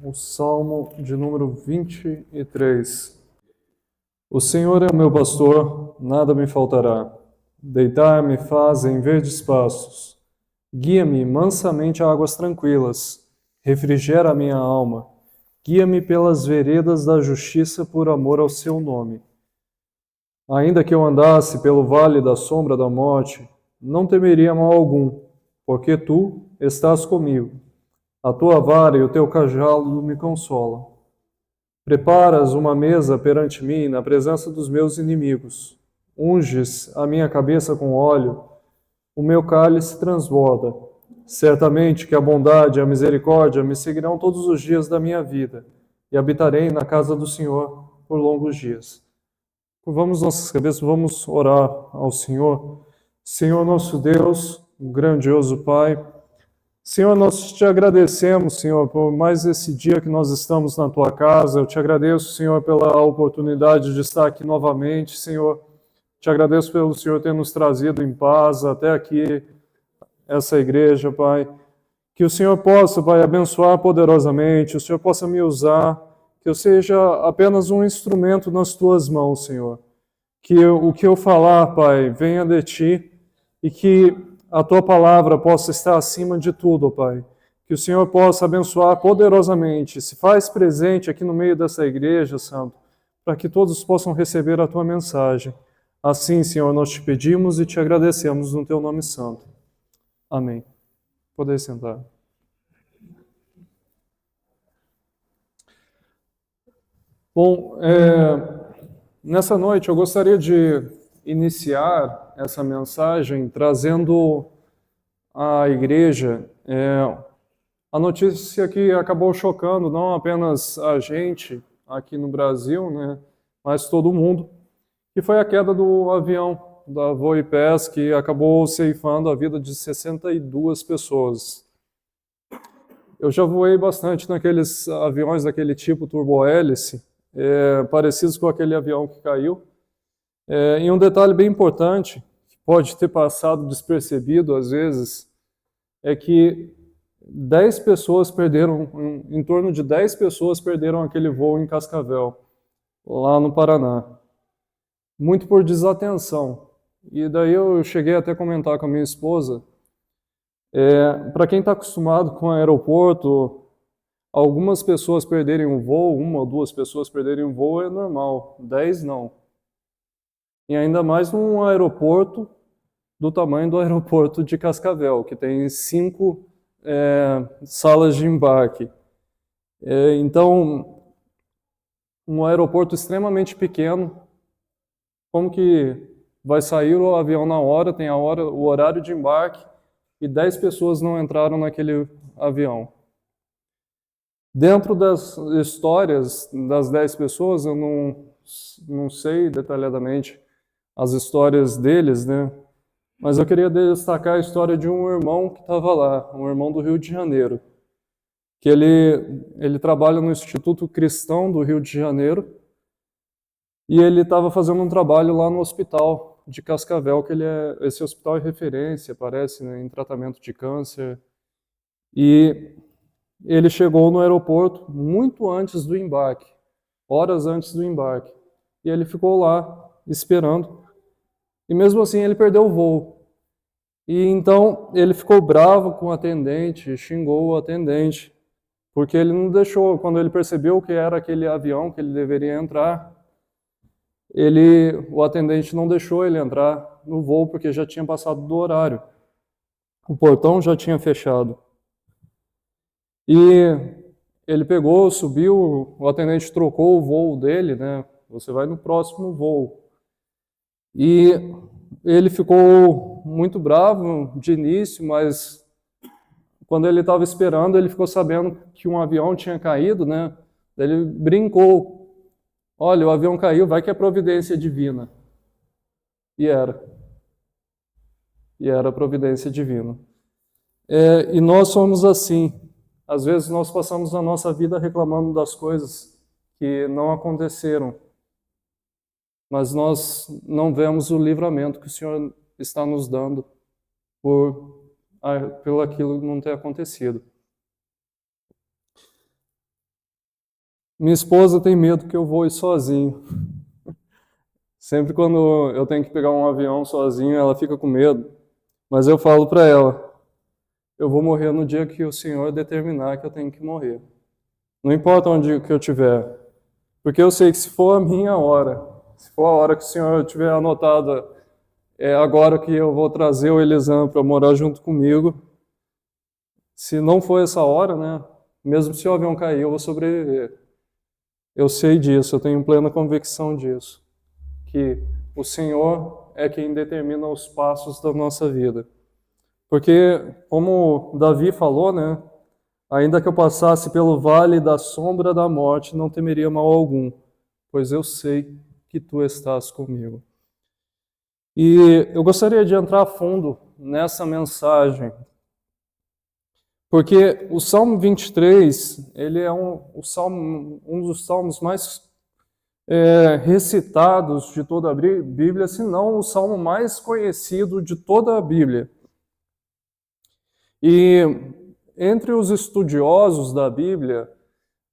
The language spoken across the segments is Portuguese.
O Salmo de número 23. O Senhor é o meu pastor, nada me faltará. Deitar-me faz em verdes pastos. Guia-me mansamente a águas tranquilas. Refrigera a minha alma. Guia-me pelas veredas da justiça por amor ao seu nome. Ainda que eu andasse pelo vale da sombra da morte, não temeria mal algum, porque tu estás comigo. A tua vara e o teu cajado me consolam. Preparas uma mesa perante mim na presença dos meus inimigos. Unges a minha cabeça com óleo, o meu cálice transborda. Certamente que a bondade e a misericórdia me seguirão todos os dias da minha vida, e habitarei na casa do Senhor por longos dias. Curvamos nossas cabeças, vamos orar ao Senhor. Senhor nosso Deus, grandioso Pai, Senhor, nós te agradecemos, Senhor, por mais esse dia que nós estamos na tua casa. Eu te agradeço, Senhor, pela oportunidade de estar aqui novamente, Senhor. Te agradeço pelo Senhor ter nos trazido em paz até aqui, essa igreja, Pai. Que o Senhor possa, Pai, abençoar poderosamente, o Senhor possa me usar, que eu seja apenas um instrumento nas tuas mãos, Senhor. Que o que eu falar, Pai, venha de ti e que a tua palavra possa estar acima de tudo, Pai. Que o Senhor possa abençoar poderosamente, se faz presente aqui no meio dessa igreja, Santo, para que todos possam receber a tua mensagem. Assim, Senhor, nós te pedimos e te agradecemos no teu nome santo. Amém. Poder sentar. Bom, nessa noite eu gostaria de iniciar essa mensagem trazendo à igreja a notícia que acabou chocando não apenas a gente aqui no Brasil, né, mas todo mundo, que foi a queda do avião da Voipes, que acabou ceifando a vida de 62 pessoas. Eu já voei bastante naqueles aviões daquele tipo turbo-hélice, parecidos com aquele avião que caiu. E um detalhe bem importante, que pode ter passado despercebido às vezes, é que 10 pessoas perderam, em torno de 10 pessoas perderam aquele voo em Cascavel, lá no Paraná. Muito por desatenção. E daí eu cheguei até a comentar com a minha esposa, para quem está acostumado com o aeroporto, algumas pessoas perderem um voo, uma ou duas pessoas perderem um voo é normal, 10 não. E ainda mais num aeroporto do tamanho do aeroporto de Cascavel, que tem 5 salas de embarque. Então, um aeroporto extremamente pequeno, como que vai sair o avião na hora, tem a hora, o horário de embarque, e 10 pessoas não entraram naquele avião. Dentro das histórias das 10 pessoas, eu não sei detalhadamente as histórias deles, né? Mas eu queria destacar a história de um irmão que estava lá, um irmão do Rio de Janeiro, que ele trabalha no Instituto Cristão do Rio de Janeiro, e ele estava fazendo um trabalho lá no hospital de Cascavel, que esse hospital é referência, parece, né, em tratamento de câncer. E ele chegou no aeroporto muito antes do embarque, horas antes do embarque. E ele ficou lá esperando. E mesmo assim ele perdeu o voo. E então ele ficou bravo com o atendente, xingou o atendente, porque ele não deixou, quando ele percebeu que era aquele avião que ele deveria entrar, o atendente não deixou ele entrar no voo porque já tinha passado do horário. O portão já tinha fechado. E ele pegou, subiu, o atendente trocou o voo dele, né? Você vai no próximo voo. E ele ficou muito bravo de início, mas quando ele estava esperando, ele ficou sabendo que um avião tinha caído, né? Ele brincou. Olha, o avião caiu, vai que é providência divina. E era. E era a providência divina. E nós somos assim. Às vezes nós passamos a nossa vida reclamando das coisas que não aconteceram, mas nós não vemos o livramento que o Senhor está nos dando pelo aquilo não ter acontecido. Minha esposa tem medo que eu voe sozinho. Sempre quando eu tenho que pegar um avião sozinho, ela fica com medo. Mas eu falo para ela, eu vou morrer no dia que o Senhor determinar que eu tenho que morrer. Não importa onde que eu estiver. Porque eu sei que se for a minha hora, se for a hora que o Senhor tiver anotado, é agora que eu vou trazer o Elisam para morar junto comigo. Se não for essa hora, né? Mesmo se o avião cair, eu vou sobreviver. Eu sei disso, eu tenho plena convicção disso. Que o Senhor é quem determina os passos da nossa vida. Porque, como Davi falou, né? Ainda que eu passasse pelo vale da sombra da morte, não temeria mal algum, pois eu sei que tu estás comigo. E eu gostaria de entrar a fundo nessa mensagem, porque o Salmo 23, ele é um dos salmos mais recitados de toda a Bíblia, se não o salmo mais conhecido de toda a Bíblia. E entre os estudiosos da Bíblia,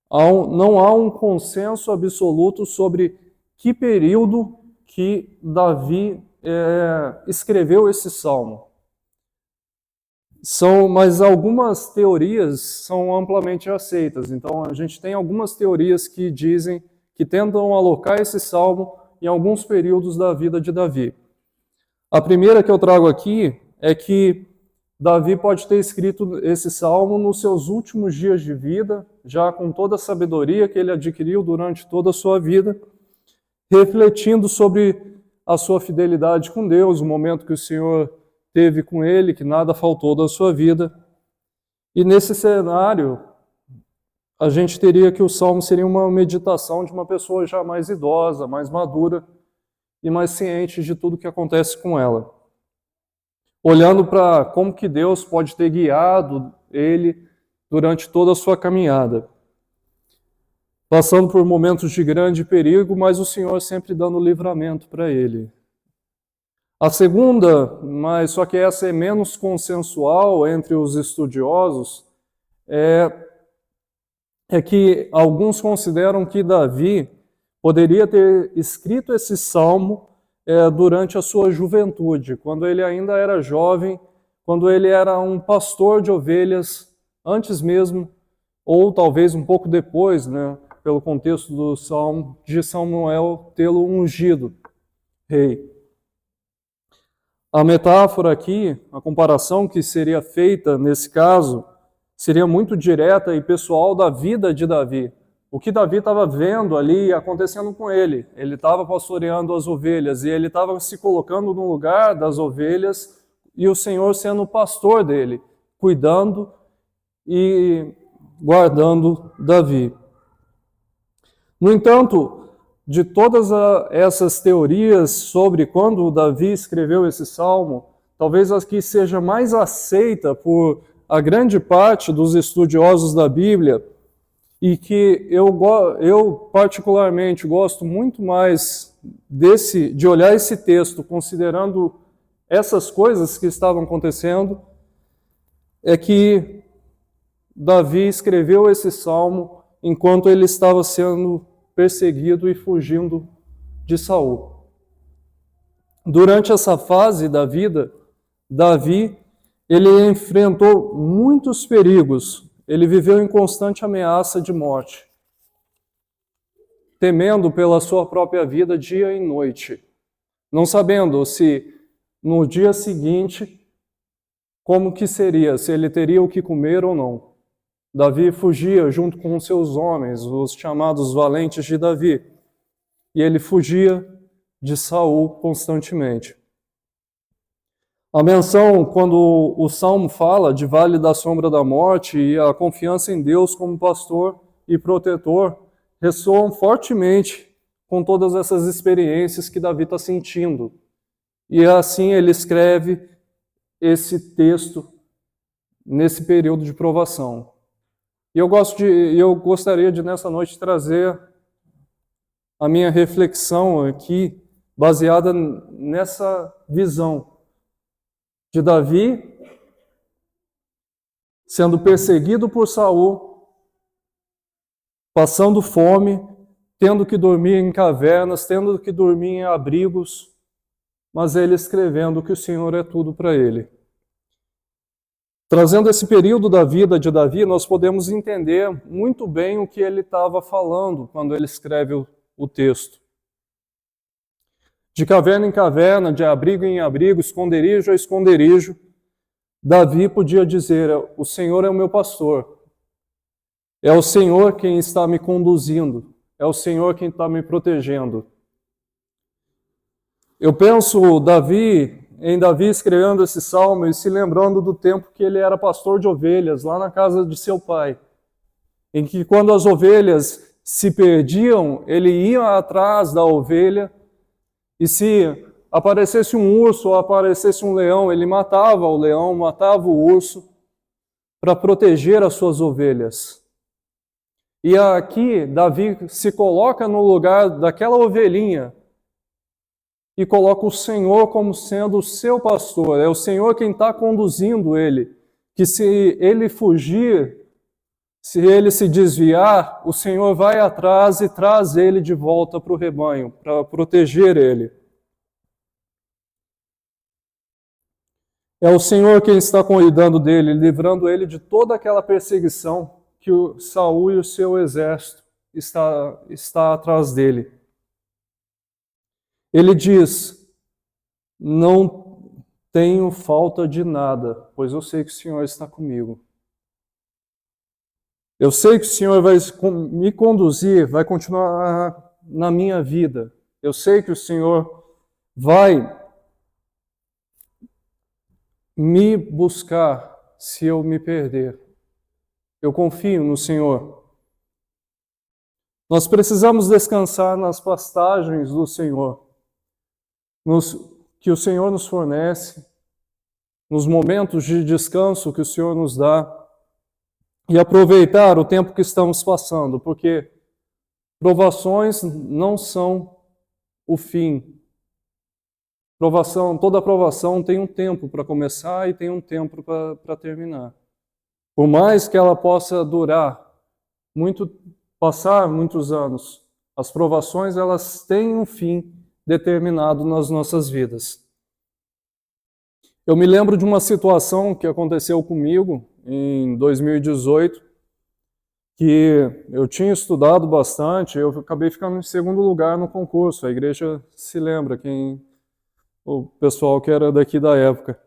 não há um consenso absoluto sobre que período que Davi escreveu esse salmo. Mas algumas teorias são amplamente aceitas. Então, a gente tem algumas teorias que dizem que tentam alocar esse salmo em alguns períodos da vida de Davi. A primeira que eu trago aqui é que Davi pode ter escrito esse salmo nos seus últimos dias de vida, já com toda a sabedoria que ele adquiriu durante toda a sua vida, refletindo sobre a sua fidelidade com Deus, o momento que o Senhor teve com ele, que nada faltou da sua vida. E nesse cenário, a gente teria que o salmo seria uma meditação de uma pessoa já mais idosa, mais madura e mais ciente de tudo que acontece com ela. Olhando para como que Deus pode ter guiado ele durante toda a sua caminhada. Passando por momentos de grande perigo, mas o Senhor sempre dando livramento para ele. A segunda, mas só que essa é menos consensual entre os estudiosos, é que alguns consideram que Davi poderia ter escrito esse salmo durante a sua juventude, quando ele ainda era jovem, quando ele era um pastor de ovelhas, antes mesmo, ou talvez um pouco depois, né, pelo contexto do salmo, de Samuel tê-lo ungido rei. A metáfora aqui, a comparação que seria feita nesse caso, seria muito direta e pessoal da vida de Davi. O que Davi estava vendo ali acontecendo com ele. Ele estava pastoreando as ovelhas e ele estava se colocando no lugar das ovelhas e o Senhor sendo o pastor dele, cuidando e guardando Davi. No entanto, de todas essas teorias sobre quando Davi escreveu esse salmo, talvez a que seja mais aceita por a grande parte dos estudiosos da Bíblia, e que eu particularmente gosto muito mais de olhar esse texto considerando essas coisas que estavam acontecendo, é que Davi escreveu esse salmo enquanto ele estava sendo perseguido e fugindo de Saul. Durante essa fase da vida, Davi, ele enfrentou muitos perigos. Ele viveu em constante ameaça de morte, temendo pela sua própria vida dia e noite, não sabendo se no dia seguinte como que seria, se ele teria o que comer ou não. Davi fugia junto com seus homens, os chamados valentes de Davi, e ele fugia de Saul constantemente. A menção, quando o Salmo fala de vale da sombra da morte e a confiança em Deus como pastor e protetor, ressoam fortemente com todas essas experiências que Davi está sentindo. E assim ele escreve esse texto nesse período de provação. E eu gostaria de nessa noite trazer a minha reflexão aqui, baseada nessa visão de Davi sendo perseguido por Saul, passando fome, tendo que dormir em cavernas, tendo que dormir em abrigos, mas ele escrevendo que o Senhor é tudo para ele. Trazendo esse período da vida de Davi, nós podemos entender muito bem o que ele estava falando quando ele escreve o texto. De caverna em caverna, de abrigo em abrigo, esconderijo a esconderijo, Davi podia dizer: o Senhor é o meu pastor, é o Senhor quem está me conduzindo, é o Senhor quem está me protegendo. Eu penso em Davi escrevendo esse salmo e se lembrando do tempo que ele era pastor de ovelhas, lá na casa de seu pai, em que quando as ovelhas se perdiam, ele ia atrás da ovelha, e se aparecesse um urso ou aparecesse um leão, ele matava o leão, matava o urso, para proteger as suas ovelhas. E aqui, Davi se coloca no lugar daquela ovelhinha e coloca o Senhor como sendo o seu pastor. É o Senhor quem está conduzindo ele. Que se ele fugir, se ele se desviar, o Senhor vai atrás e traz ele de volta para o rebanho, para proteger ele. É o Senhor quem está cuidando dele, livrando ele de toda aquela perseguição que o Saul e o seu exército está atrás dele. Ele diz: não tenho falta de nada, pois eu sei que o Senhor está comigo. Eu sei que o Senhor vai me conduzir, vai continuar na minha vida. Eu sei que o Senhor vai me buscar se eu me perder. Eu confio no Senhor. Nós precisamos descansar nas pastagens do Senhor, que o Senhor nos fornece, nos momentos de descanso que o Senhor nos dá, e aproveitar o tempo que estamos passando, porque provações não são o fim. Toda provação tem um tempo para começar e tem um tempo para terminar. Por mais que ela possa durar passar muitos anos, as provações elas têm um fim determinado nas nossas vidas. Eu me lembro de uma situação que aconteceu comigo em 2018, que eu tinha estudado bastante, eu acabei ficando em segundo lugar no concurso. A igreja se lembra, o pessoal que era daqui da época.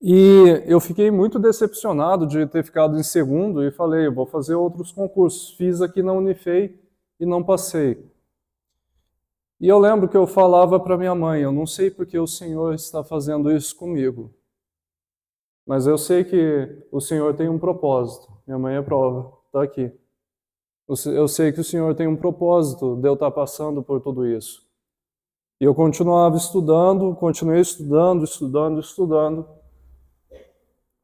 E eu fiquei muito decepcionado de ter ficado em segundo e falei: eu vou fazer outros concursos. Fiz aqui na Unifei e não passei. E eu lembro que eu falava para minha mãe: eu não sei porque o Senhor está fazendo isso comigo, mas eu sei que o Senhor tem um propósito. Minha mãe é prova, está aqui. Eu sei que o Senhor tem um propósito de eu estar passando por tudo isso. E eu continuava estudando, continuei estudando,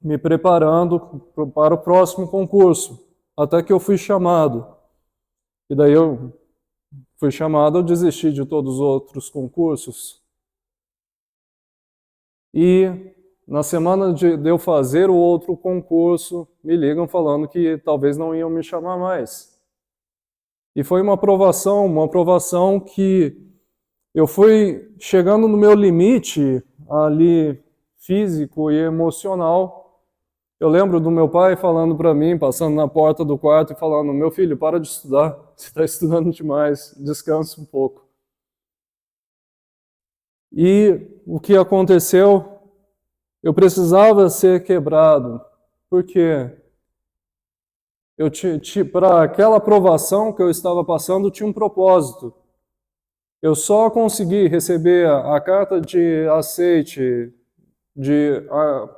me preparando para o próximo concurso, até que eu fui chamado. E daí eu fui chamado, eu desisti de todos os outros concursos. E na semana de eu fazer o outro concurso, me ligam falando que talvez não iam me chamar mais. E foi uma aprovação que eu fui chegando no meu limite ali físico e emocional. Eu lembro do meu pai falando para mim, passando na porta do quarto e falando: meu filho, para de estudar, você está estudando demais, descansa um pouco. E o que aconteceu? Eu precisava ser quebrado, porque para aquela aprovação que eu estava passando tinha um propósito. Eu só consegui receber a carta de aceite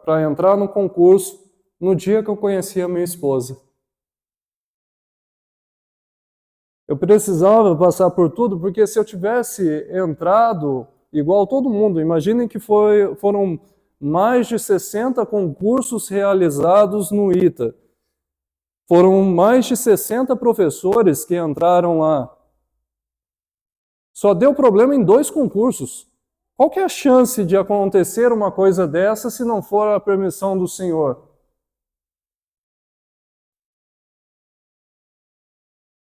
para entrar no concurso no dia que eu conheci a minha esposa. Eu precisava passar por tudo, porque se eu tivesse entrado igual todo mundo, imaginem que foram mais de 60 concursos realizados no ITA. Foram mais de 60 professores que entraram lá. Só deu problema em 2 concursos. Qual que é a chance de acontecer uma coisa dessa se não for a permissão do Senhor?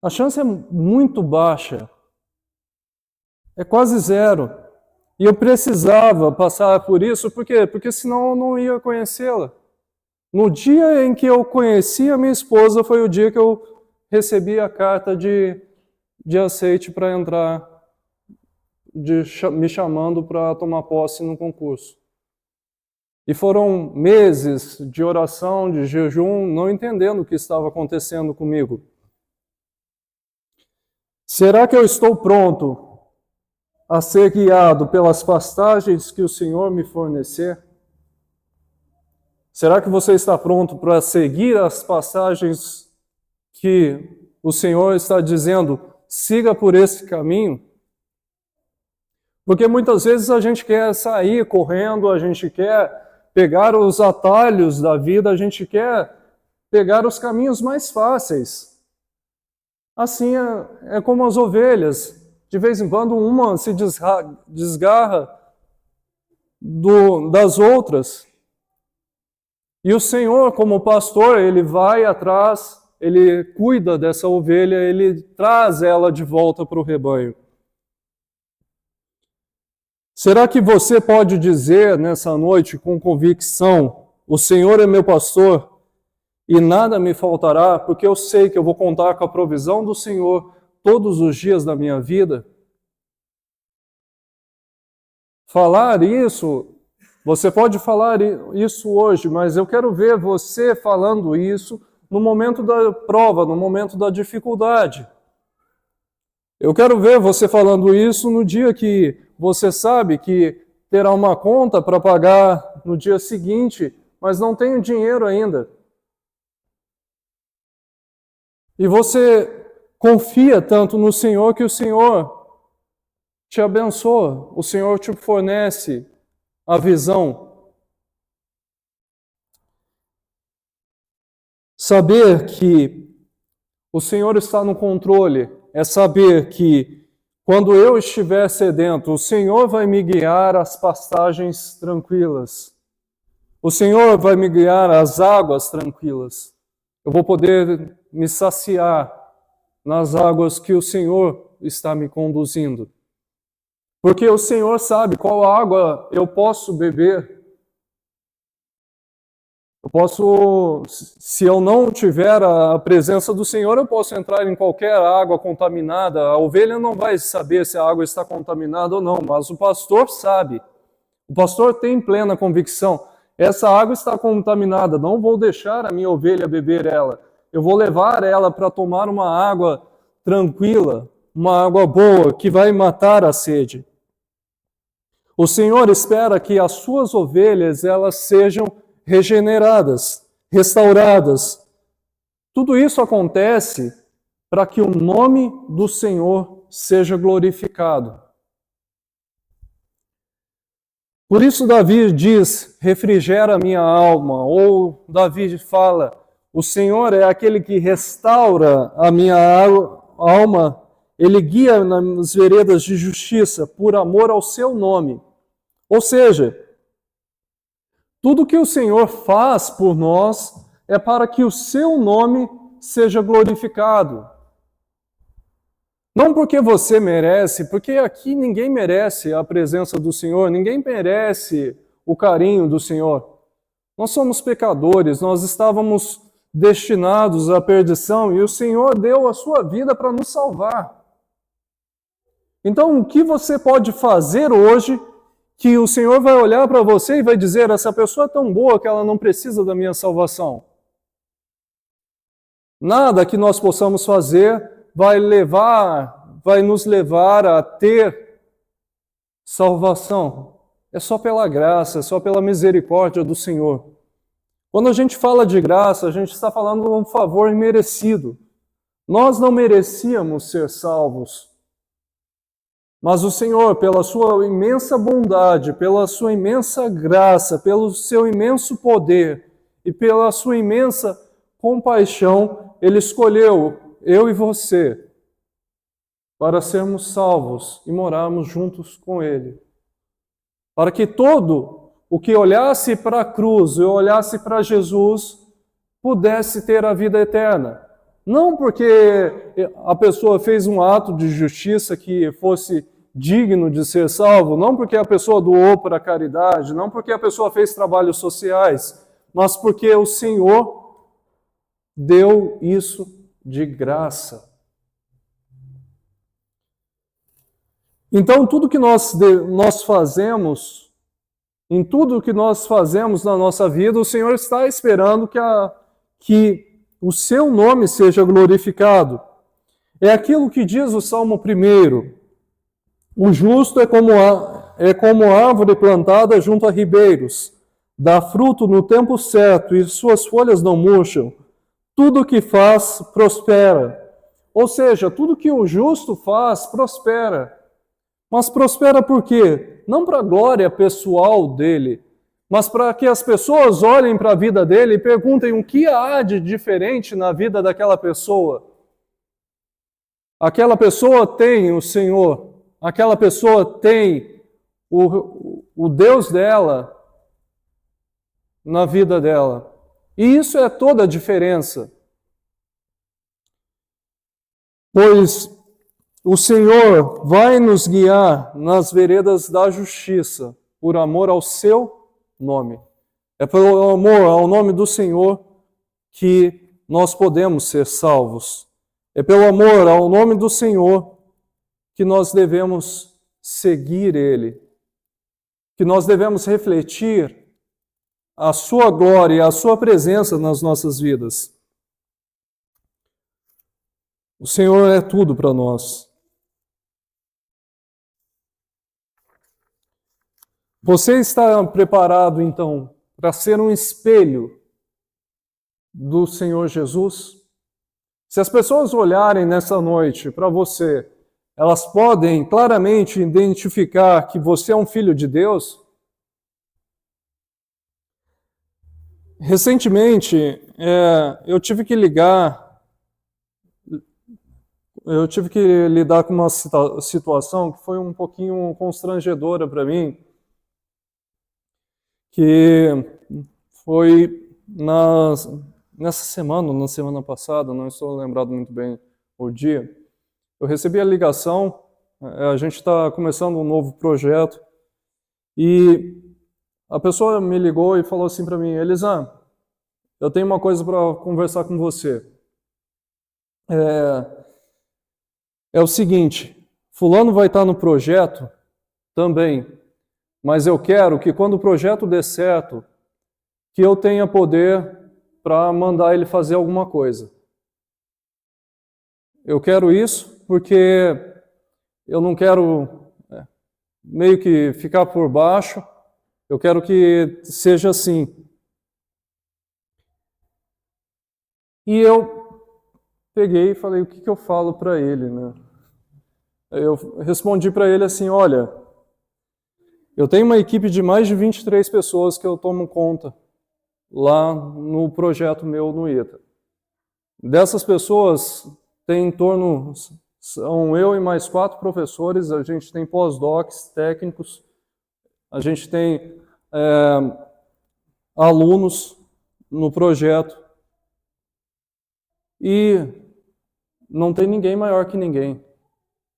A chance é muito baixa, é quase zero. E eu precisava passar por isso, por quê? Porque senão eu não ia conhecê-la. No dia em que eu conheci a minha esposa, foi o dia que eu recebi a carta de aceite para entrar, me chamando para tomar posse no concurso. E foram meses de oração, de jejum, não entendendo o que estava acontecendo comigo. Será que eu estou pronto a ser guiado pelas pastagens que o Senhor me fornecer? Será que você está pronto para seguir as passagens que o Senhor está dizendo, siga por esse caminho? Porque muitas vezes a gente quer sair correndo, a gente quer pegar os atalhos da vida, a gente quer pegar os caminhos mais fáceis. Assim é como as ovelhas. De vez em quando uma se desgarra das outras. E o Senhor, como pastor, Ele vai atrás, Ele cuida dessa ovelha, Ele traz ela de volta para o rebanho. Será que você pode dizer nessa noite com convicção, o Senhor é meu pastor e nada me faltará, porque eu sei que eu vou contar com a provisão do Senhor todos os dias da minha vida? Falar isso, você pode falar isso hoje, mas eu quero ver você falando isso no momento da prova, no momento da dificuldade. Eu quero ver você falando isso no dia que você sabe que terá uma conta para pagar no dia seguinte, mas não tem o dinheiro ainda. E você confia tanto no Senhor que o Senhor te abençoa, o Senhor te fornece a visão. Saber que o Senhor está no controle é saber que quando eu estiver sedento, o Senhor vai me guiar às pastagens tranquilas. O Senhor vai me guiar às águas tranquilas. Eu vou poder me saciar nas águas que o Senhor está me conduzindo. Porque o Senhor sabe qual água eu posso beber. Se eu não tiver a presença do Senhor, eu posso entrar em qualquer água contaminada. A ovelha não vai saber se a água está contaminada ou não, mas o pastor sabe. O pastor tem plena convicção. Essa água está contaminada, não vou deixar a minha ovelha beber ela. Eu vou levar ela para tomar uma água tranquila, uma água boa, que vai matar a sede. O Senhor espera que as suas ovelhas elas sejam regeneradas, restauradas. Tudo isso acontece para que o nome do Senhor seja glorificado. Por isso Davi diz, refrigera a minha alma, ou Davi fala, o Senhor é aquele que restaura a minha alma, Ele guia nas veredas de justiça por amor ao seu nome. Ou seja, tudo que o Senhor faz por nós é para que o seu nome seja glorificado. Não porque você merece, porque aqui ninguém merece a presença do Senhor, ninguém merece o carinho do Senhor. Nós somos pecadores, nós estávamos destinados à perdição e o Senhor deu a sua vida para nos salvar. Então, o que você pode fazer hoje que o Senhor vai olhar para você e vai dizer, essa pessoa é tão boa que ela não precisa da minha salvação? Nada que nós possamos fazer vai nos levar a ter salvação. É só pela graça, é só pela misericórdia do Senhor. Quando a gente fala de graça, a gente está falando de um favor imerecido. Nós não merecíamos ser salvos. Mas o Senhor, pela sua imensa bondade, pela sua imensa graça, pelo seu imenso poder e pela sua imensa compaixão, Ele escolheu eu e você para sermos salvos e morarmos juntos com Ele. Para que todo o que olhasse para a cruz e olhasse para Jesus pudesse ter a vida eterna. Não porque a pessoa fez um ato de justiça que fosse digno de ser salvo, não porque a pessoa doou para a caridade, não porque a pessoa fez trabalhos sociais, mas porque o Senhor deu isso de graça. Então, tudo que nós fazemos, em tudo que nós fazemos na nossa vida, o Senhor está esperando que o seu nome seja glorificado. É aquilo que diz o Salmo 1. O justo é como árvore plantada junto a ribeiros, dá fruto no tempo certo e suas folhas não murcham. Tudo o que faz prospera. Ou seja, tudo que o justo faz prospera. Mas prospera por quê? Não para a glória pessoal dele, mas para que as pessoas olhem para a vida dele e perguntem o que há de diferente na vida daquela pessoa. Aquela pessoa tem o Senhor, aquela pessoa tem o Deus dela na vida dela. E isso é toda a diferença. Pois o Senhor vai nos guiar nas veredas da justiça, por amor ao seu nome. É pelo amor ao nome do Senhor que nós podemos ser salvos. É pelo amor ao nome do Senhor que nós devemos seguir Ele, que nós devemos refletir a sua glória e a sua presença nas nossas vidas. O Senhor é tudo para nós. Você está preparado, então, para ser um espelho do Senhor Jesus? Se as pessoas olharem nessa noite para você, elas podem claramente identificar que você é um filho de Deus? Recentemente, eu tive que lidar com uma situação que foi um pouquinho constrangedora para mim, que foi nessa semana, na semana passada, não estou lembrado muito bem o dia, eu recebi a ligação, a gente está começando um novo projeto, e a pessoa me ligou e falou assim para mim: Elisan, eu tenho uma coisa para conversar com você. É o seguinte, fulano vai estar no projeto também, mas eu quero que quando o projeto der certo, que eu tenha poder para mandar ele fazer alguma coisa. Eu quero isso porque eu não quero meio que ficar por baixo, eu quero que seja assim. E eu peguei e falei, o que eu falo para ele, né? Eu respondi para ele assim, olha, eu tenho uma equipe de mais de 23 pessoas que eu tomo conta lá no projeto meu no ITA. Dessas pessoas, tem em torno, são eu e mais 4 professores, a gente tem pós-docs, técnicos, a gente tem alunos no projeto e não tem ninguém maior que ninguém.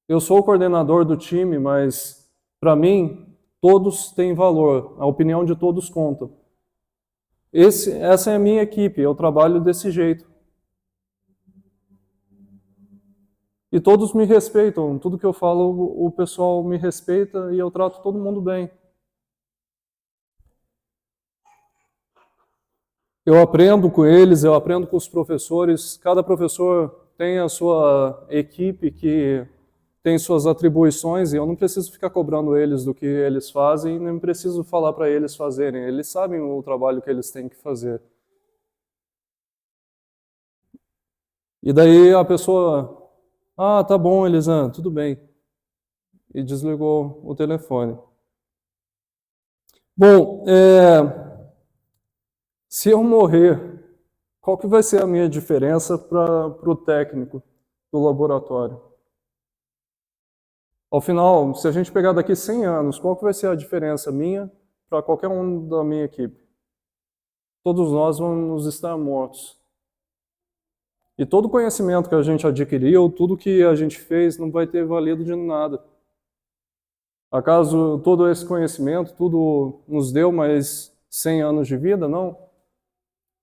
Eu sou o coordenador do time, mas para mim todos têm valor, a opinião de todos conta. Essa é a minha equipe, eu trabalho desse jeito. E todos me respeitam, tudo que eu falo o pessoal me respeita e eu trato todo mundo bem. Eu aprendo com eles, eu aprendo com os professores, cada professor tem a sua equipe que tem suas atribuições e eu não preciso ficar cobrando eles do que eles fazem, nem preciso falar para eles fazerem, eles sabem o trabalho que eles têm que fazer. E daí a pessoa, tá bom, Elisan, tudo bem. E desligou o telefone. Bom, se eu morrer, qual que vai ser a minha diferença para o técnico do laboratório? Ao final, se a gente pegar daqui 100 anos, qual que vai ser a diferença minha para qualquer um da minha equipe? Todos nós vamos estar mortos. E todo conhecimento que a gente adquiriu, tudo que a gente fez, não vai ter valido de nada. Acaso todo esse conhecimento, tudo nos deu mais 100 anos de vida? Não.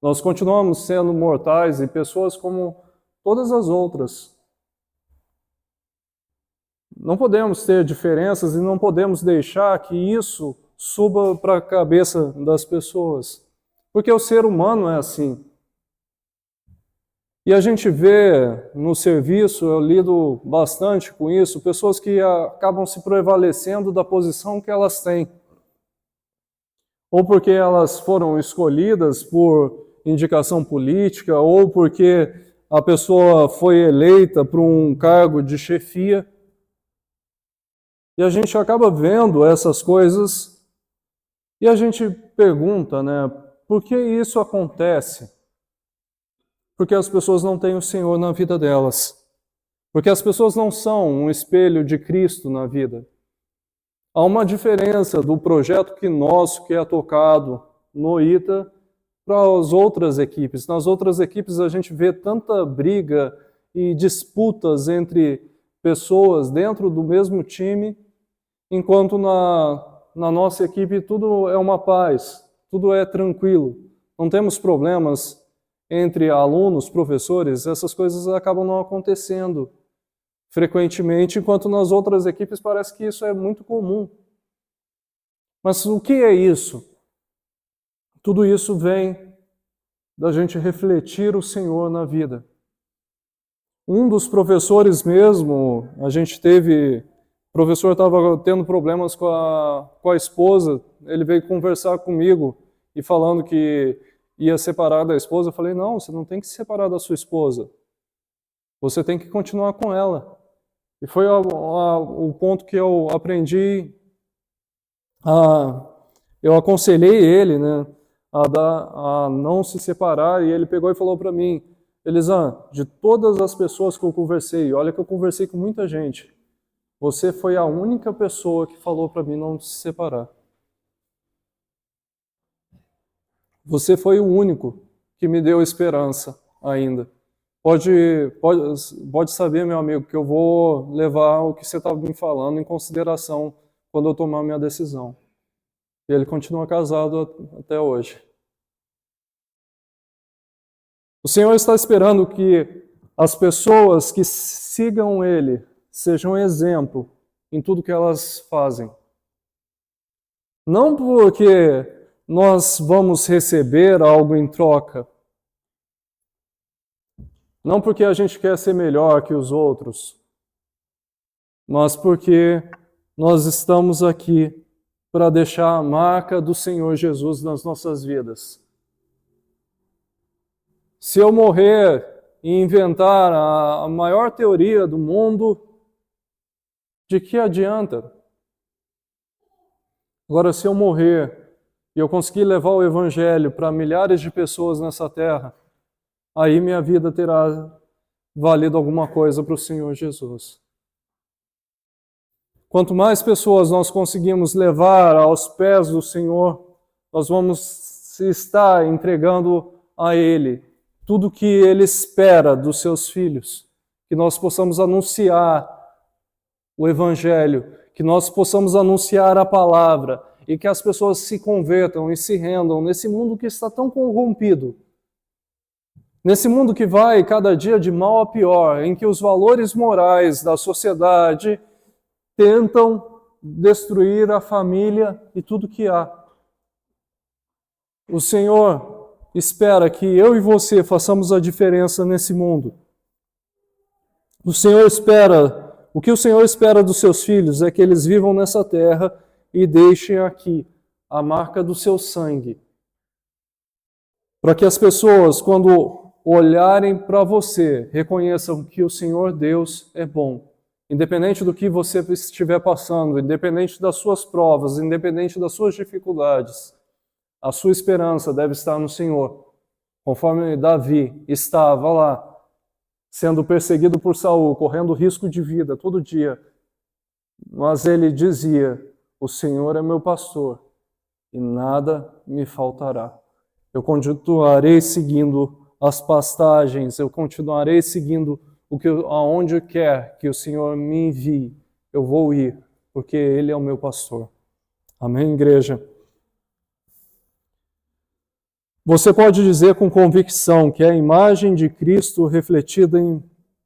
Nós continuamos sendo mortais e pessoas como todas as outras. Não podemos ter diferenças e não podemos deixar que isso suba para a cabeça das pessoas. Porque o ser humano é assim. E a gente vê no serviço, eu lido bastante com isso, pessoas que acabam se prevalecendo da posição que elas têm. Ou porque elas foram escolhidas por indicação política, ou porque a pessoa foi eleita para um cargo de chefia. E a gente acaba vendo essas coisas e a gente pergunta, né, por que isso acontece? Porque as pessoas não têm o Senhor na vida delas. Porque as pessoas não são um espelho de Cristo na vida. Há uma diferença do projeto que é tocado no ITA para as outras equipes. Nas outras equipes a gente vê tanta briga e disputas entre pessoas dentro do mesmo time, enquanto na nossa equipe tudo é uma paz, tudo é tranquilo. Não temos problemas entre alunos, professores, essas coisas acabam não acontecendo frequentemente, enquanto nas outras equipes parece que isso é muito comum. Mas o que é isso? Tudo isso vem da gente refletir o Senhor na vida. Um dos professores mesmo, o professor estava tendo problemas com a esposa, ele veio conversar comigo e falando que ia separar da esposa. Eu falei, não, você não tem que se separar da sua esposa. Você tem que continuar com ela. E foi o ponto que eu aprendi, eu aconselhei ele, né, a não se separar, e ele pegou e falou para mim, Elisan, de todas as pessoas que eu conversei, olha que eu conversei com muita gente, você foi a única pessoa que falou para mim não se separar. Você foi o único que me deu esperança ainda. Pode saber, meu amigo, que eu vou levar o que você estava me falando em consideração quando eu tomar minha decisão. E ele continua casado até hoje. O Senhor está esperando que as pessoas que sigam Ele sejam exemplo em tudo que elas fazem. Não porque nós vamos receber algo em troca, não porque a gente quer ser melhor que os outros, mas porque nós estamos aqui para deixar a marca do Senhor Jesus nas nossas vidas. Se eu morrer e inventar a maior teoria do mundo, de que adianta? Agora, se eu morrer e eu conseguir levar o Evangelho para milhares de pessoas nessa terra, aí minha vida terá valido alguma coisa para o Senhor Jesus. Quanto mais pessoas nós conseguimos levar aos pés do Senhor, nós vamos estar entregando a Ele tudo o que Ele espera dos seus filhos, que nós possamos anunciar o Evangelho, que nós possamos anunciar a palavra e que as pessoas se convertam e se rendam nesse mundo que está tão corrompido. Nesse mundo que vai cada dia de mal a pior, em que os valores morais da sociedade tentam destruir a família e tudo que há. O Senhor espera que eu e você façamos a diferença nesse mundo. O que o Senhor espera dos seus filhos é que eles vivam nessa terra e deixem aqui a marca do seu sangue. Para que as pessoas, quando olharem para você, reconheçam que o Senhor Deus é bom. Independente do que você estiver passando, independente das suas provas, independente das suas dificuldades, a sua esperança deve estar no Senhor. Conforme Davi estava lá, sendo perseguido por Saul, correndo risco de vida todo dia, mas ele dizia, o Senhor é meu pastor e nada me faltará. Eu continuarei seguindo as pastagens, eu continuarei seguindo aonde quer que o Senhor me envie, eu vou ir, porque Ele é o meu pastor. Amém, igreja? Você pode dizer com convicção que a imagem de Cristo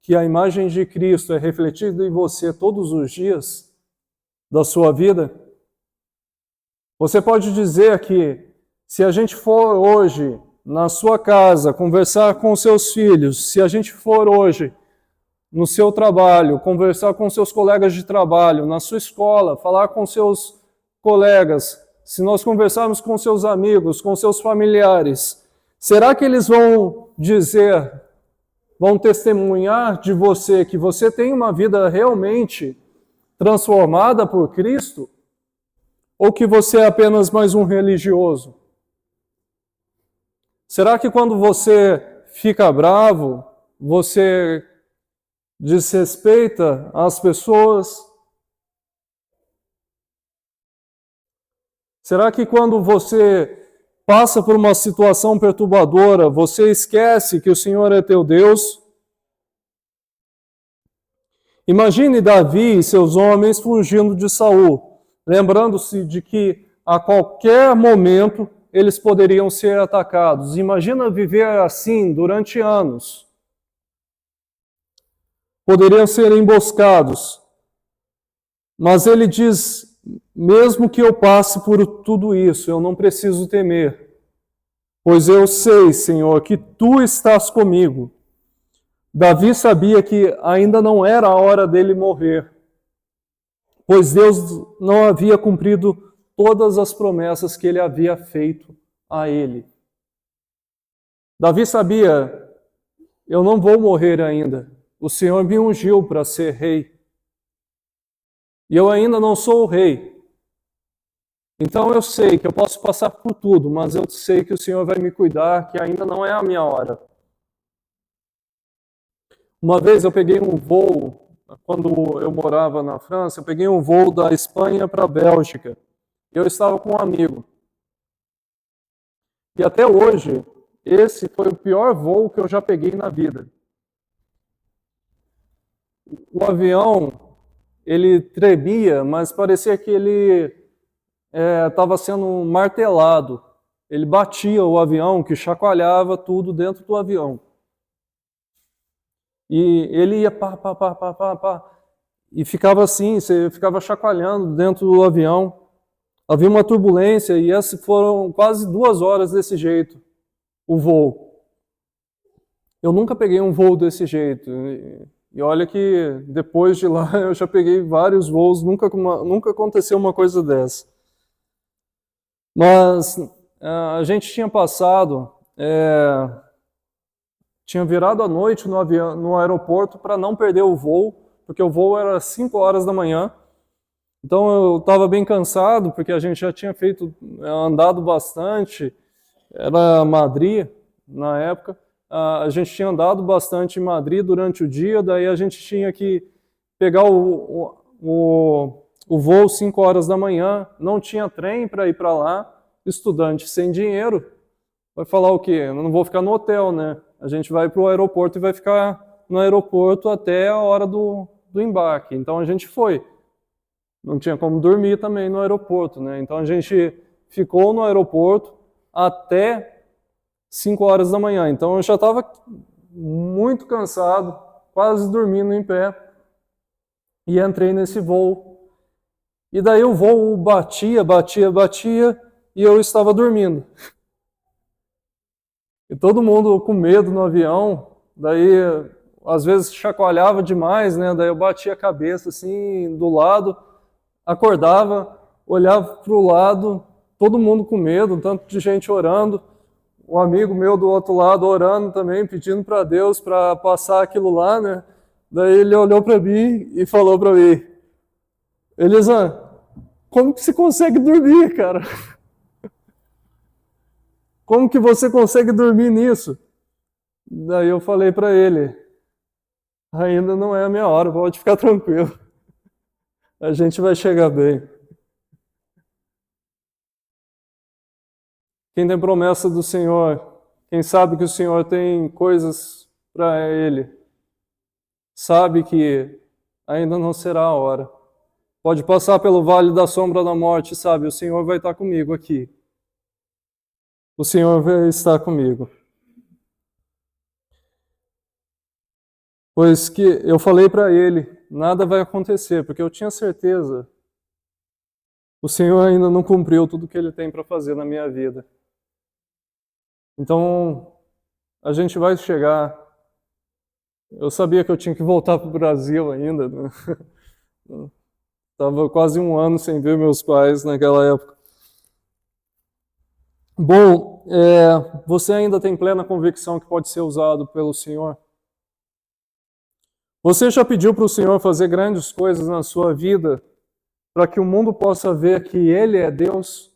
que a imagem de Cristo é refletida em você todos os dias da sua vida? Você pode dizer que se a gente for hoje na sua casa conversar com seus filhos, se a gente for hoje no seu trabalho, conversar com seus colegas de trabalho, na sua escola, falar com seus colegas, se nós conversarmos com seus amigos, com seus familiares, será que eles vão dizer, vão testemunhar de você que você tem uma vida realmente transformada por Cristo? Ou que você é apenas mais um religioso? Será que quando você fica bravo, você desrespeita as pessoas? Será que quando você passa por uma situação perturbadora, você esquece que o Senhor é teu Deus? Imagine Davi e seus homens fugindo de Saul, lembrando-se de que a qualquer momento eles poderiam ser atacados. Imagina viver assim durante anos. Poderiam ser emboscados. Mas ele diz, mesmo que eu passe por tudo isso, eu não preciso temer, pois eu sei, Senhor, que Tu estás comigo. Davi sabia que ainda não era a hora dele morrer, pois Deus não havia cumprido todas as promessas que Ele havia feito a ele. Davi sabia, eu não vou morrer ainda. O Senhor me ungiu para ser rei. E eu ainda não sou o rei. Então eu sei que eu posso passar por tudo, mas eu sei que o Senhor vai me cuidar, que ainda não é a minha hora. Uma vez eu peguei um voo, quando eu morava na França, eu peguei um voo da Espanha para a Bélgica. Eu estava com um amigo. E até hoje, esse foi o pior voo que eu já peguei na vida. O avião, ele tremia, mas parecia que ele estava sendo martelado. Ele batia o avião, que chacoalhava tudo dentro do avião. E ele ia pá, pá, pá, pá, pá, pá. E ficava assim, você ficava chacoalhando dentro do avião. Havia uma turbulência e essas foram quase 2 horas desse jeito, o voo. Eu nunca peguei um voo desse jeito. E olha que depois de lá eu já peguei vários voos, nunca aconteceu uma coisa dessa. Mas a gente tinha passado, tinha virado a noite no aeroporto para não perder o voo, porque o voo era às 5 horas da manhã. Então eu estava bem cansado, porque a gente já tinha andado bastante, era Madrid na época, a gente tinha andado bastante em Madrid durante o dia, daí a gente tinha que pegar o voo 5 horas da manhã, não tinha trem para ir para lá, estudante sem dinheiro, vai falar o quê? Eu não vou ficar no hotel, né? A gente vai para o aeroporto e vai ficar no aeroporto até a hora do embarque. Então a gente foi. Não tinha como dormir também no aeroporto, né? Então a gente ficou no aeroporto até 5 horas da manhã. Então eu já estava muito cansado, quase dormindo em pé. E entrei nesse voo. E daí o voo batia, e eu estava dormindo. E todo mundo com medo no avião, daí às vezes chacoalhava demais, né? Daí eu batia a cabeça assim do lado, acordava, olhava para o lado, todo mundo com medo, um tanto de gente orando, um amigo meu do outro lado orando também, pedindo para Deus para passar aquilo lá, né? Daí ele olhou para mim e falou para mim, Elisan, como que você consegue dormir, cara? Como que você consegue dormir nisso? Daí eu falei para ele, ainda não é a minha hora, pode ficar tranquilo. A gente vai chegar bem. Quem tem promessa do Senhor, Quem sabe que o Senhor tem coisas para ele, sabe que ainda não será a hora. Pode passar pelo vale da sombra da morte, sabe? O Senhor vai estar comigo aqui. O Senhor vai estar comigo. Pois que eu falei para ele, nada vai acontecer, porque eu tinha certeza. O Senhor ainda não cumpriu tudo que Ele tem para fazer na minha vida. Então, a gente vai chegar. Eu sabia que eu tinha que voltar para o Brasil ainda, né? Estava quase um ano sem ver meus pais naquela época. Bom, você ainda tem plena convicção que pode ser usado pelo Senhor? Você já pediu para o Senhor fazer grandes coisas na sua vida para que o mundo possa ver que Ele é Deus?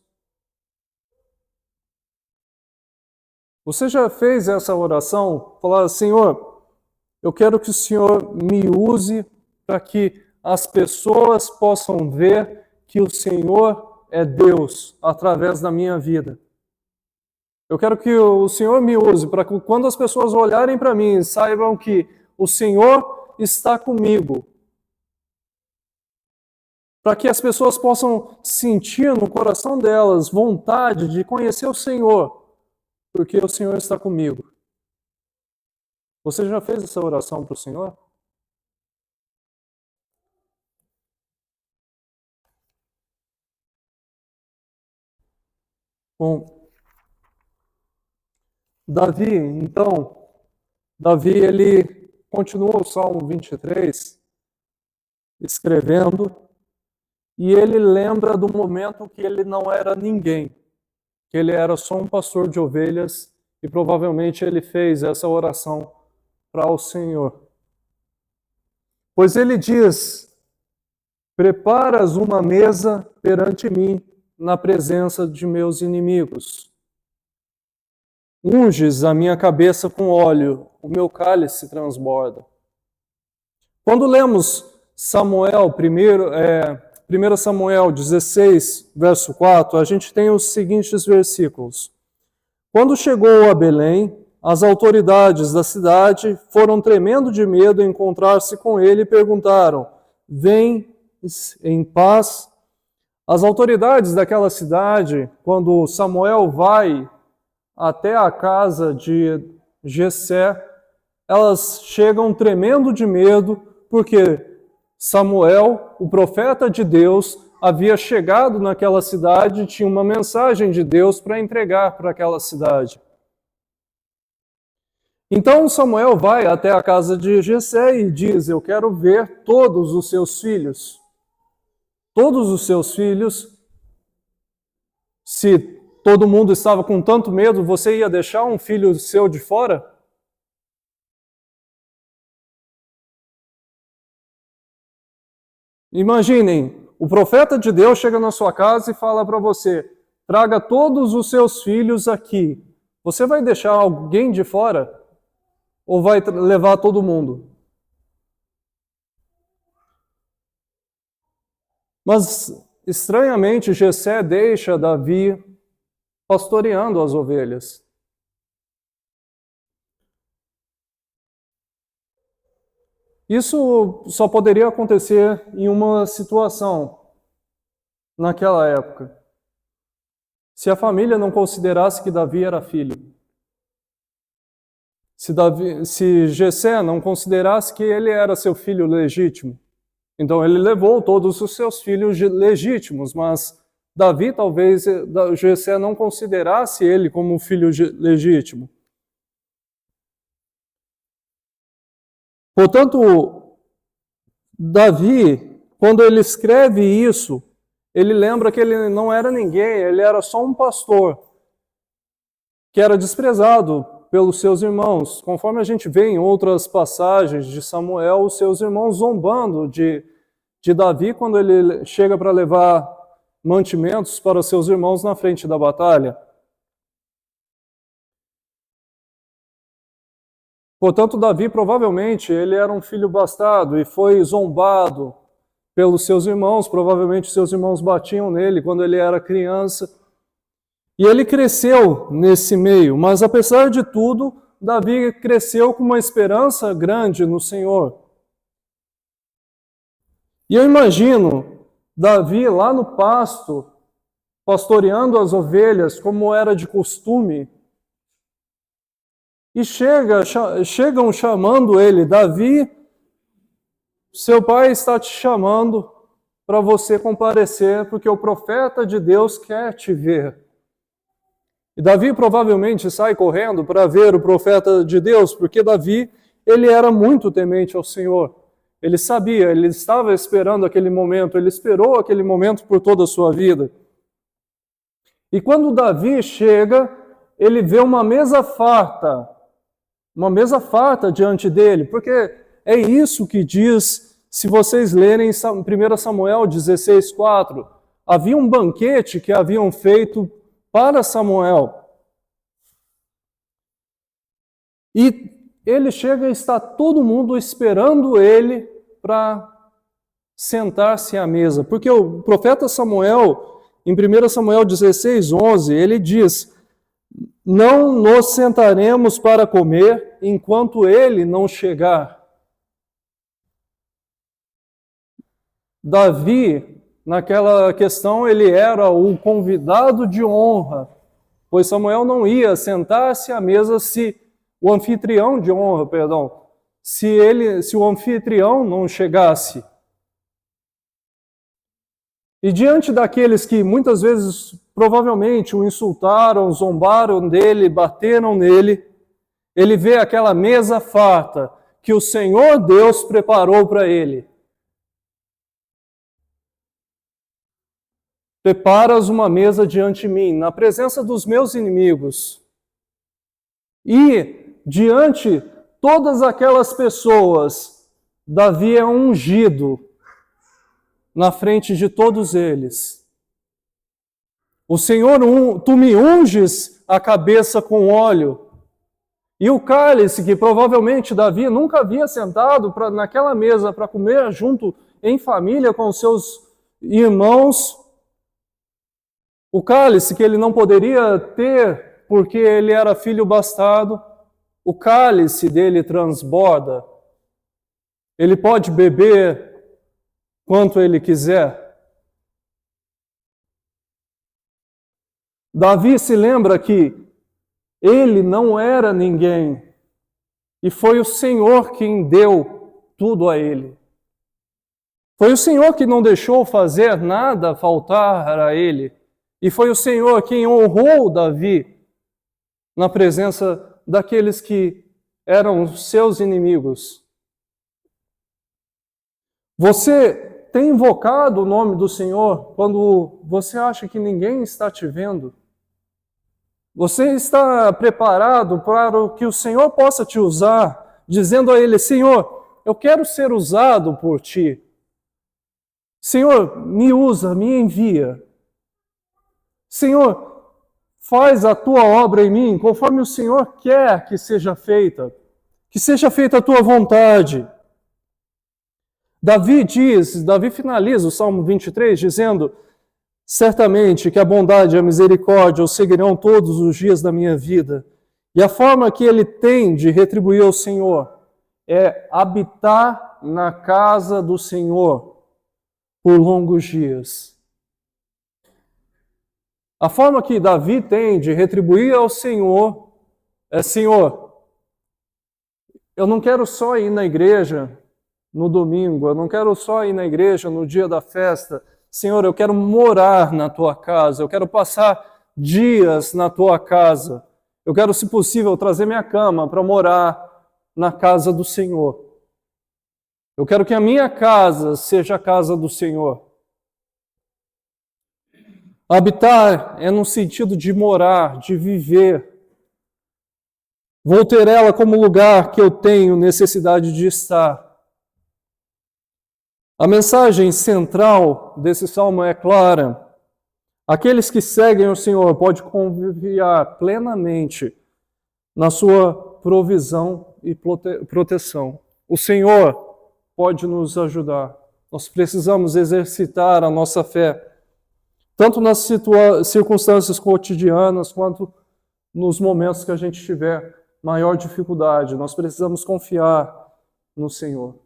Você já fez essa oração? Falar, Senhor, eu quero que o Senhor me use para que as pessoas possam ver que o Senhor é Deus através da minha vida. Eu quero que o Senhor me use para que quando as pessoas olharem para mim, saibam que o Senhor está comigo. Para que as pessoas possam sentir no coração delas vontade de conhecer o Senhor, porque o Senhor está comigo. Você já fez essa oração para o Senhor? Bom, Davi, ele continua o Salmo 23, escrevendo, e ele lembra do momento que ele não era ninguém, que ele era só um pastor de ovelhas, e provavelmente ele fez essa oração para o Senhor. Pois ele diz, preparas uma mesa perante mim, na presença de meus inimigos. Unges a minha cabeça com óleo, o meu cálice transborda. Quando lemos Samuel, 1 Samuel 16, verso 4, a gente tem os seguintes versículos. Quando chegou a Belém, as autoridades da cidade foram tremendo de medo em encontrar-se com ele e perguntaram, vem em paz? As autoridades daquela cidade, quando Samuel vai até a casa de Jessé, elas chegam tremendo de medo, porque Samuel, o profeta de Deus, havia chegado naquela cidade e tinha uma mensagem de Deus para entregar para aquela cidade. Então Samuel vai até a casa de Jessé e diz, eu quero ver todos os seus filhos. Todos os seus filhos, se todo mundo estava com tanto medo, você ia deixar um filho seu de fora? Imaginem, o profeta de Deus chega na sua casa e fala para você, traga todos os seus filhos aqui. Você vai deixar alguém de fora? Ou vai levar todo mundo? Mas, estranhamente, Jessé deixa Davi pastoreando as ovelhas. Isso só poderia acontecer em uma situação naquela época. Se a família não considerasse que Davi era filho. Se Jessé não considerasse que ele era seu filho legítimo. Então ele levou todos os seus filhos legítimos, mas Davi talvez Jessé não considerasse ele como filho legítimo. Portanto, Davi, quando ele escreve isso, ele lembra que ele não era ninguém, ele era só um pastor, que era desprezado pelos seus irmãos. Conforme a gente vê em outras passagens de Samuel, os seus irmãos zombando de Davi quando ele chega para levar mantimentos para os seus irmãos na frente da batalha. Portanto, Davi provavelmente ele era um filho bastardo e foi zombado pelos seus irmãos. Provavelmente seus irmãos batiam nele quando ele era criança. E ele cresceu nesse meio, mas apesar de tudo, Davi cresceu com uma esperança grande no Senhor. E eu imagino Davi lá no pasto, pastoreando as ovelhas, como era de costume, e chegam chamando ele: Davi, seu pai está te chamando para você comparecer, porque o profeta de Deus quer te ver. E Davi provavelmente sai correndo para ver o profeta de Deus, porque Davi, ele era muito temente ao Senhor. Ele sabia, ele estava esperando aquele momento, ele esperou aquele momento por toda a sua vida. E quando Davi chega, ele vê uma mesa farta diante dele, porque é isso que diz, se vocês lerem 1 Samuel 16:4, havia um banquete que haviam feito para Samuel. E ele chega e está todo mundo esperando ele para sentar-se à mesa. Porque o profeta Samuel, em 1 Samuel 16:11, ele diz: não nos sentaremos para comer enquanto ele não chegar. Davi, naquela questão, ele era o convidado de honra, pois Samuel não ia sentar-se à mesa se o anfitrião de honra, se o anfitrião não chegasse. E diante daqueles que muitas vezes, provavelmente, o insultaram, zombaram dele, bateram nele, ele vê aquela mesa farta que o Senhor Deus preparou para ele. Preparas uma mesa diante de mim, na presença dos meus inimigos. E diante todas aquelas pessoas, Davi é ungido na frente de todos eles. O Senhor, tu me unges a cabeça com óleo. E o cálice, que provavelmente Davi nunca havia sentado naquela mesa para comer junto em família com os seus irmãos, o cálice que ele não poderia ter porque ele era filho bastardo, o cálice dele transborda. Ele pode beber quanto ele quiser. Davi se lembra que ele não era ninguém e foi o Senhor quem deu tudo a ele. Foi o Senhor que não deixou fazer nada faltar a ele. E foi o Senhor quem honrou Davi na presença daqueles que eram seus inimigos. Você tem invocado o nome do Senhor quando você acha que ninguém está te vendo? Você está preparado para que o Senhor possa te usar, dizendo a Ele: Senhor, eu quero ser usado por Ti. Senhor, me usa, me envia. Senhor, faz a Tua obra em mim, conforme o Senhor quer que seja feita a Tua vontade. Davi finaliza o Salmo 23 dizendo: certamente que a bondade e a misericórdia o seguirão todos os dias da minha vida. E a forma que ele tem de retribuir ao Senhor é habitar na casa do Senhor por longos dias. A forma que Davi tem de retribuir ao Senhor é: Senhor, eu não quero só ir na igreja no domingo, eu não quero só ir na igreja no dia da festa. Senhor, eu quero morar na Tua casa, eu quero passar dias na Tua casa. Eu quero, se possível, trazer minha cama para morar na casa do Senhor. Eu quero que a minha casa seja a casa do Senhor. Habitar é no sentido de morar, de viver. Vou ter ela como lugar que eu tenho necessidade de estar. A mensagem central desse salmo é clara. Aqueles que seguem o Senhor podem confiar plenamente na sua provisão e proteção. O Senhor pode nos ajudar. Nós precisamos exercitar a nossa fé tanto nas circunstâncias cotidianas, quanto nos momentos que a gente tiver maior dificuldade. Nós precisamos confiar no Senhor.